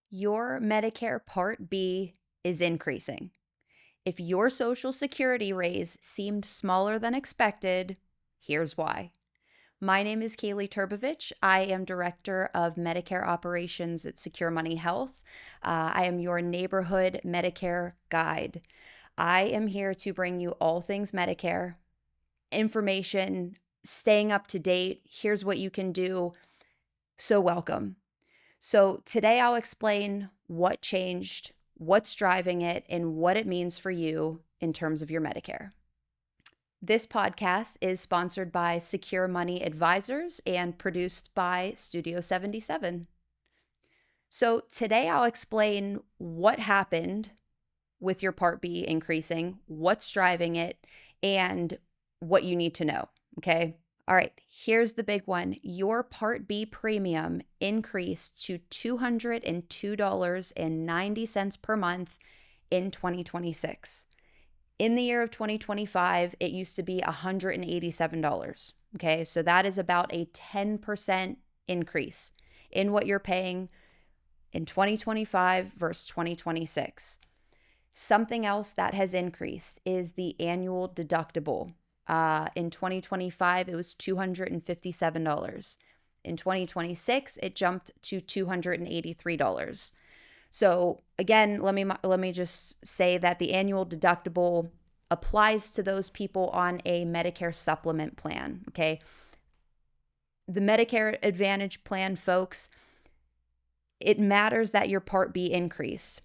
Your Medicare Part B is increasing. If your Social Security raise seemed smaller than expected, here's why. My name is Kaylee Turbovich. I am Director of Medicare Operations at Secure Money Health. I am your neighborhood Medicare guide. I am here to bring you all things Medicare, information, staying up to date. Here's what you can do. So, welcome. So, today I'll explain what changed, what's driving it, and what it means for you in terms of your Medicare. This podcast is sponsored by Secure Money Advisors and produced by Studio 77. So, today I'll explain what happened with your Part B increasing, what's driving it, and what you need to know. Okay. All right, here's the big one. Your Part B premium increased to $202.90 per month in 2026. In the year of 2025, it used to be $187. Okay, so that is about a 10% increase in what you're paying in 2025 versus 2026. Something else that has increased is the annual deductible. In 2025, it was $257. In 2026, it jumped to $283. So again, let me just say that the annual deductible applies to those people on a Medicare supplement plan, okay? The Medicare Advantage plan, folks, it matters that your Part B increase.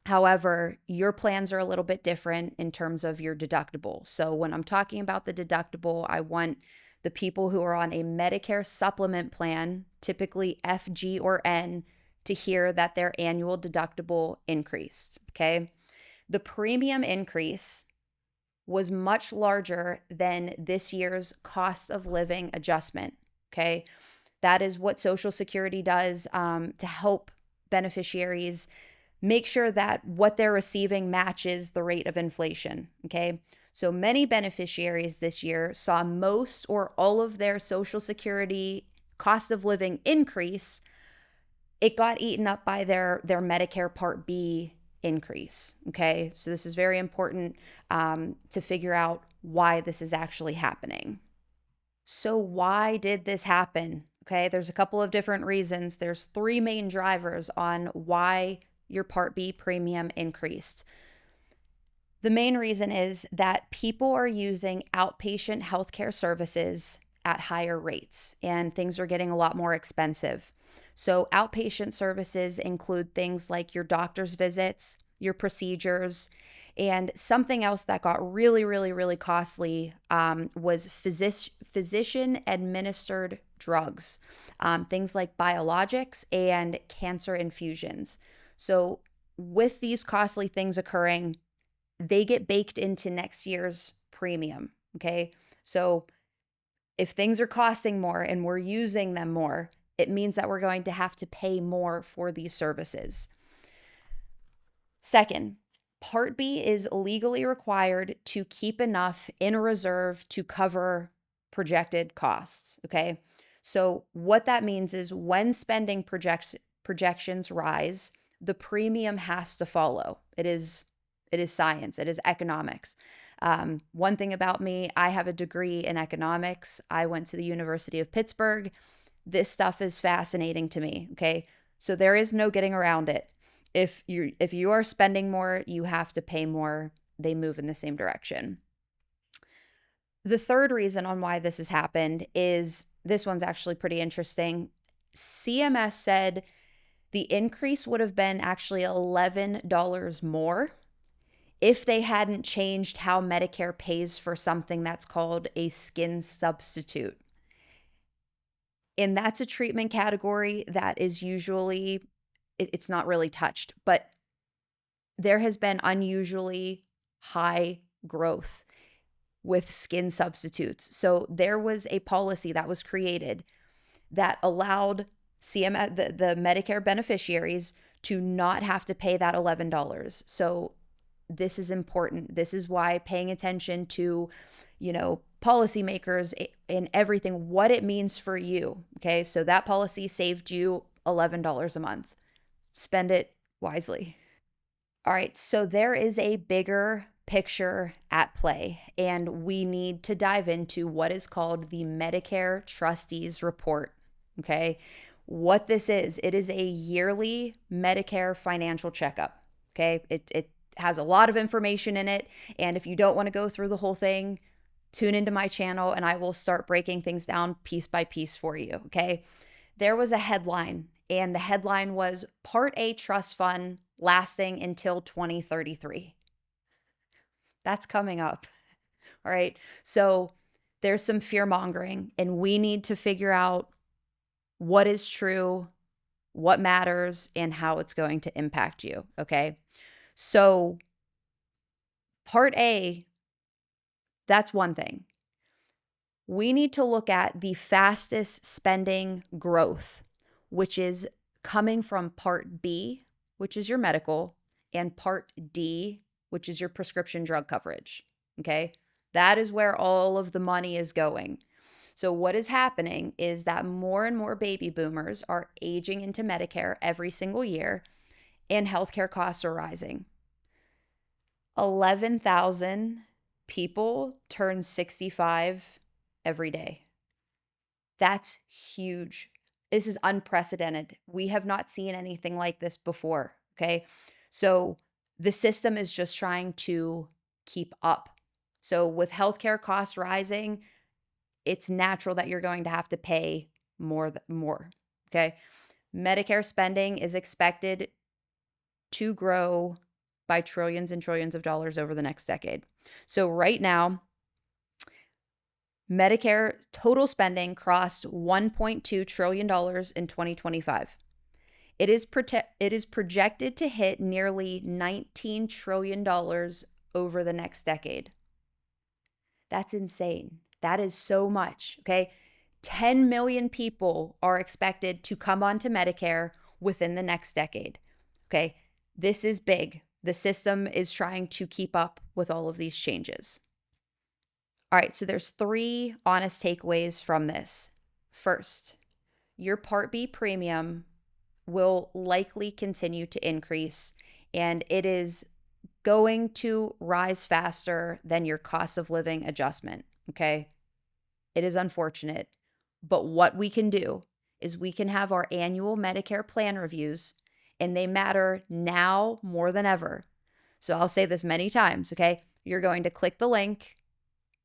However, your plans are a little bit different in terms of your deductible. So when I'm talking about the deductible, I want the people who are on a Medicare supplement plan, typically F, G, or N, to hear that their annual deductible increased, okay? The premium increase was much larger than this year's cost of living adjustment, okay? That is what Social Security does to help beneficiaries make sure that what they're receiving matches the rate of inflation, okay? So many beneficiaries this year saw most or all of their Social Security cost of living increase. It got eaten up by their Medicare Part B increase, okay? So this is very important to figure out why this is actually happening. So why did this happen? Okay, there's a couple of different reasons. There's three main drivers on why your Part B premium increased. The main reason is that people are using outpatient healthcare services at higher rates and things are getting a lot more expensive. So, outpatient services include things like your doctor's visits, your procedures, and something else that got really costly was physician administered drugs, things like biologics and cancer infusions. So with these costly things occurring, they get baked into next year's premium, okay? So if things are costing more and we're using them more, it means that we're going to have to pay more for these services. Second, Part B is legally required to keep enough in a reserve to cover projected costs, okay? So what that means is when spending projections rise, the premium has to follow. It is science. It is economics. One thing about me, I have a degree in economics. I went to the University of Pittsburgh. This stuff is fascinating to me, okay? So there is no getting around it. If you are spending more, you have to pay more. They move in the same direction. The third reason on why this has happened is, this one's actually pretty interesting. CMS said the increase would have been actually $11 more if they hadn't changed how Medicare pays for something that's called a skin substitute. And that's a treatment category that is usually, it's not really touched, but there has been unusually high growth with skin substitutes. So there was a policy that was created that allowed CMS, the Medicare beneficiaries, to not have to pay that $11. So this is important. This is why paying attention to, policymakers and everything, what it means for you. Okay, so that policy saved you $11 a month. spend it wisely. All right, so there is a bigger picture at play, and we need to dive into what is called the Medicare Trustees Report. Okay, what this is, it is a yearly Medicare financial checkup. Okay, it has a lot of information in it, and if you don't want to go through the whole thing, tune into my channel and I will start breaking things down piece by piece for you. Okay, there was a headline, and the headline was Part A Trust Fund lasting until 2033. That's coming up. All right. So there's some fear mongering, and we need to figure out what is true, what matters, and how it's going to impact you. Okay. So, Part A, that's one thing. We need to look at the fastest spending growth, which is coming from Part B, which is your medical, and Part D, which is your prescription drug coverage. Okay. That is where all of the money is going. So, what is happening is that more and more baby boomers are aging into Medicare every single year, and healthcare costs are rising. 11,000 people turn 65 every day. That's huge. This is unprecedented. We have not seen anything like this before. Okay. So, the system is just trying to keep up. So, with healthcare costs rising, it's natural that you're going to have to pay more. Okay. Medicare spending is expected to grow by trillions and trillions of dollars over the next decade. So right now, Medicare total spending crossed $1.2 trillion in 2025. It is projected to hit nearly $19 trillion over the next decade. That's insane. That is so much, okay? 10 million people are expected to come onto Medicare within the next decade, okay? This is big. The system is trying to keep up with all of these changes. All right, so there's 3 honest takeaways from this. First, your Part B premium will likely continue to increase, and it is going to rise faster than your cost of living adjustment, okay? It is unfortunate, but what we can do is we can have our annual Medicare plan reviews, and they matter now more than ever. So I'll say this many times, okay? You're going to click the link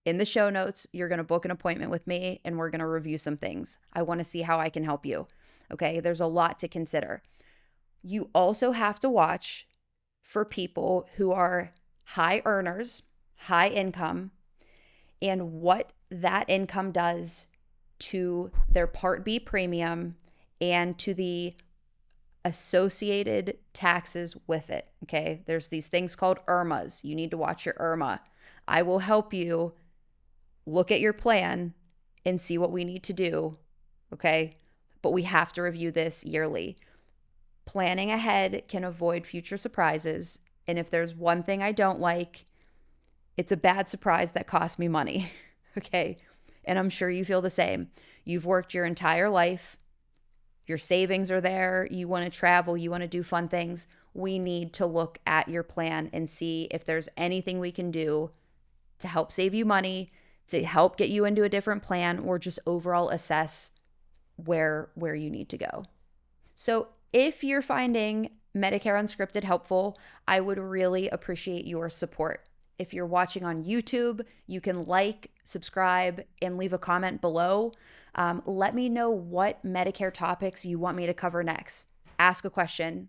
in the show notes. You're going to book an appointment with me, and we're going to review some things. I want to see how I can help you, okay? There's a lot to consider. You also have to watch for people who are high earners, high income, and what that income does to their Part B premium and to the associated taxes with it, okay? There's these things called IRMAs. You need to watch your IRMA. I will help you look at your plan and see what we need to do, okay? But we have to review this yearly. Planning ahead can avoid future surprises, and if there's one thing I don't like, it's a bad surprise that cost me money, okay? And I'm sure you feel the same. You've worked your entire life. Your savings are there. You want to travel. You want to do fun things. We need to look at your plan and see if there's anything we can do to help save you money, to help get you into a different plan, or just overall assess where you need to go. So if you're finding Medicare Unscripted helpful, I would really appreciate your support. If you're watching on YouTube, you can like, subscribe, and leave a comment below. Let me know what Medicare topics you want me to cover next. Ask a question,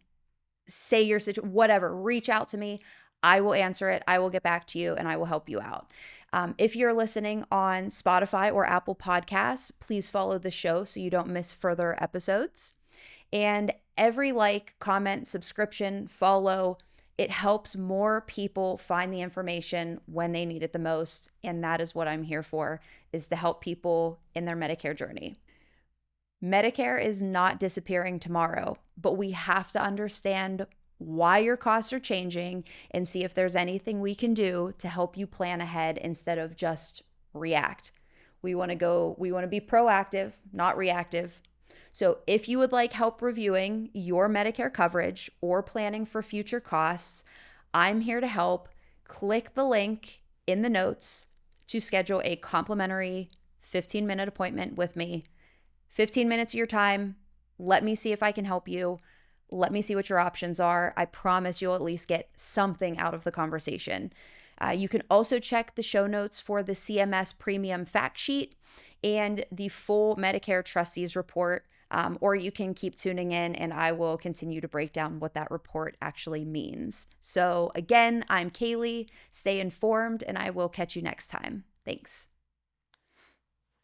say your situation, whatever. Reach out to me. I will answer it. I will get back to you, and I will help you out. If you're listening on Spotify or Apple Podcasts, please follow the show so you don't miss further episodes. And every like, comment, subscription, follow, it helps more people find the information when they need it the most. And that is what I'm here for, is to help people in their Medicare journey. Medicare is not disappearing tomorrow, but we have to understand why your costs are changing and see if there's anything we can do to help you plan ahead instead of just react. We want to be proactive, not reactive. So if you would like help reviewing your Medicare coverage or planning for future costs, I'm here to help. Click the link in the notes to schedule a complimentary 15-minute appointment with me. 15 minutes of your time. Let me see if I can help you. Let me see what your options are. I promise you'll at least get something out of the conversation. You can also check the show notes for the CMS Premium Fact Sheet and the full Medicare Trustees Report, or you can keep tuning in and I will continue to break down what that report actually means. So again, I'm Kaylee. Stay informed and I will catch you next time. Thanks.